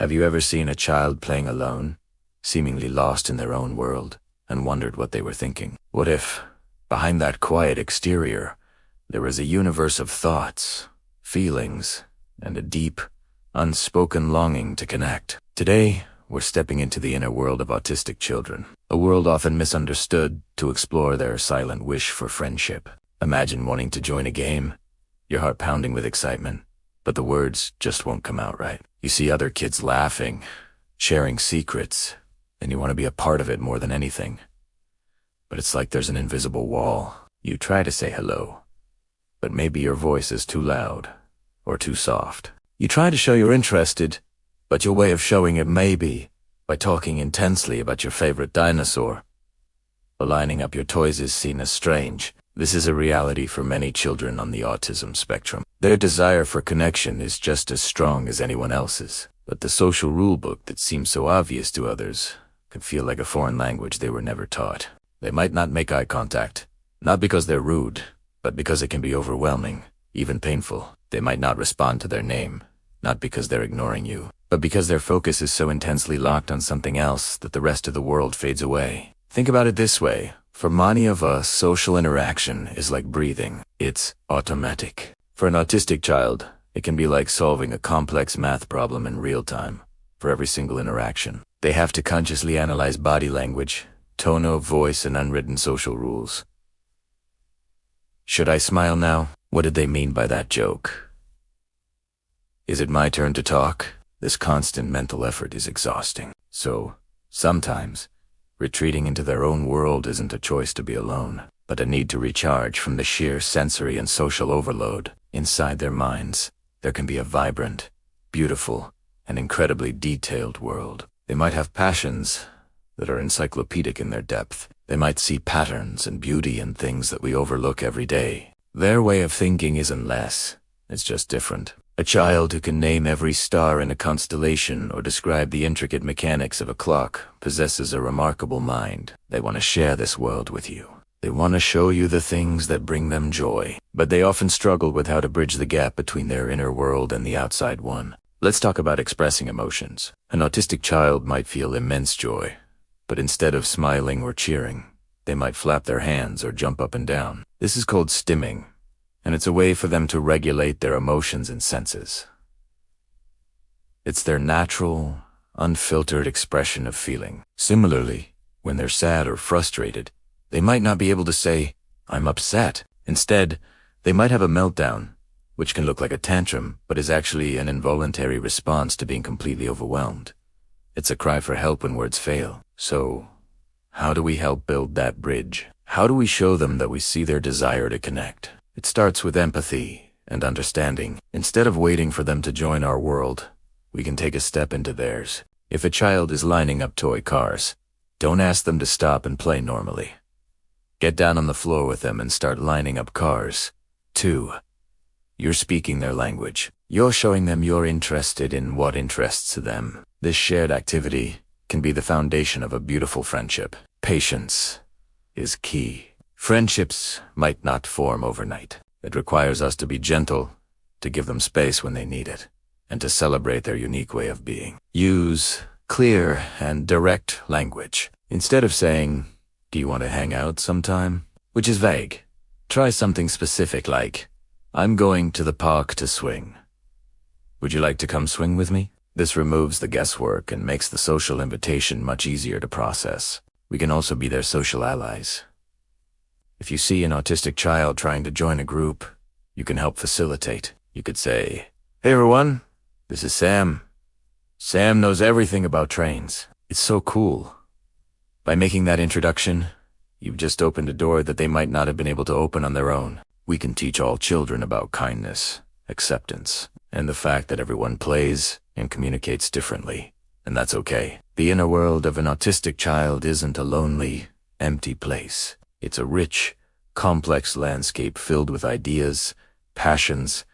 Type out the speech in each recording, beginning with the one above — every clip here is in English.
Have you ever seen a child playing alone, seemingly lost in their own world, and wondered what they were thinking? What if, behind that quiet exterior, there was a universe of thoughts, feelings, and a deep, unspoken longing to connect? Today, we're stepping into the inner world of autistic children, a world often misunderstood, to explore their silent wish for friendship. Imagine wanting to join a game, your heart pounding with excitement, but the words just won't come out right. You see other kids laughing, sharing secrets, and you want to be a part of it more than anything. But it's like there's an invisible wall. You try to say hello, but maybe your voice is too loud or too soft. You try to show you're interested, but your way of showing it may be by talking intensely about your favorite dinosaur. Or lining up your toys is seen as strange. This is a reality for many children on the autism spectrum. Their desire for connection is just as strong as anyone else's, but the social rulebook that seems so obvious to others can feel like a foreign language they were never taught. They might not make eye contact, not because they're rude, but because it can be overwhelming, even painful. They might not respond to their name, not because they're ignoring you, but because their focus is so intensely locked on something else that the rest of the world fades away. Think about it this way. For many of us, social interaction is like breathing. It's automatic. For an autistic child, it can be like solving a complex math problem in real time. For every single interaction, they have to consciously analyze body language, tone of voice, and unwritten social rules. Should I smile now? What did they mean by that joke? Is it my turn to talk? This constant mental effort is exhausting. So, sometimes, retreating into their own world isn't a choice to be alone, but a need to recharge from the sheer sensory and social overload. Inside their minds, there can be a vibrant, beautiful, and incredibly detailed world. They might have passions that are encyclopedic in their depth. They might see patterns and beauty in things that we overlook every day. Their way of thinking isn't less, it's just different. A child who can name every star in a constellation or describe the intricate mechanics of a clock possesses a remarkable mind. They want to share this world with you. They want to show you the things that bring them joy, but they often struggle with how to bridge the gap between their inner world and the outside one. Let's talk about expressing emotions. An autistic child might feel immense joy, but instead of smiling or cheering, they might flap their hands or jump up and down. This is called stimming, and it's a way for them to regulate their emotions and senses. It's their natural, unfiltered expression of feeling. Similarly, when they're sad or frustrated, they might not be able to say, "I'm upset." Instead, they might have a meltdown, which can look like a tantrum, but is actually an involuntary response to being completely overwhelmed. It's a cry for help when words fail. So, how do we help build that bridge? How do we show them that we see their desire to connect? It starts with empathy and understanding. Instead of waiting for them to join our world, we can take a step into theirs. If a child is lining up toy cars, don't ask them to stop and play normally. Get down on the floor with them and start lining up cars. 2. You're speaking their language. You're showing them you're interested in what interests them. This shared activity can be the foundation of a beautiful friendship. Patience is key. Friendships might not form overnight. It requires us to be gentle, to give them space when they need it, and to celebrate their unique way of being. Use clear and direct language. Instead of saying, "Do you want to hang out sometime?" which is vague, try something specific like, "I'm going to the park to swing. Would you like to come swing with me?" This removes the guesswork and makes the social invitation much easier to process. We can also be their social allies. If you see an autistic child trying to join a group, you can help facilitate. You could say, "Hey everyone, this is Sam. Sam knows everything about trains. It's so cool." By making that introduction, you've just opened a door that they might not have been able to open on their own. We can teach all children about kindness, acceptance, and the fact that everyone plays and communicates differently, and that's okay. The inner world of an autistic child isn't a lonely, empty place. It's a rich, complex landscape filled with ideas, passions,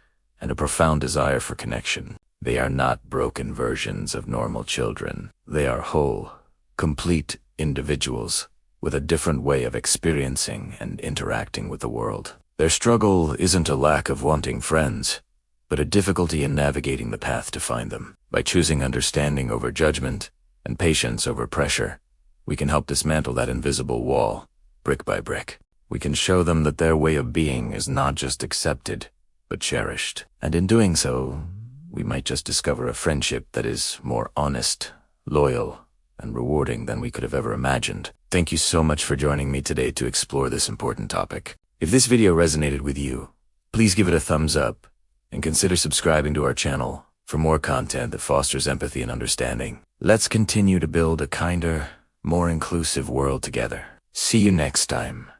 and a profound desire for connection. They are not broken versions of normal children. They are whole, complete individuals with a different way of experiencing and interacting with the world. Their struggle isn't a lack of wanting friends. but a difficulty in navigating the path to find them. By choosing understanding over judgment and patience over pressure, we can help dismantle that invisible wall, brick by brick. We can show them that their way of being is not just accepted, but cherished. And in doing so, we might just discover a friendship that is more honest, loyal, and rewarding than we could have ever imagined. Thank you so much for joining me today to explore this important topic. If this video resonated with you, please give it a thumbs up and consider subscribing to our channel for more content that fosters empathy and understanding. Let's continue to build a kinder, more inclusive world together. See you next time.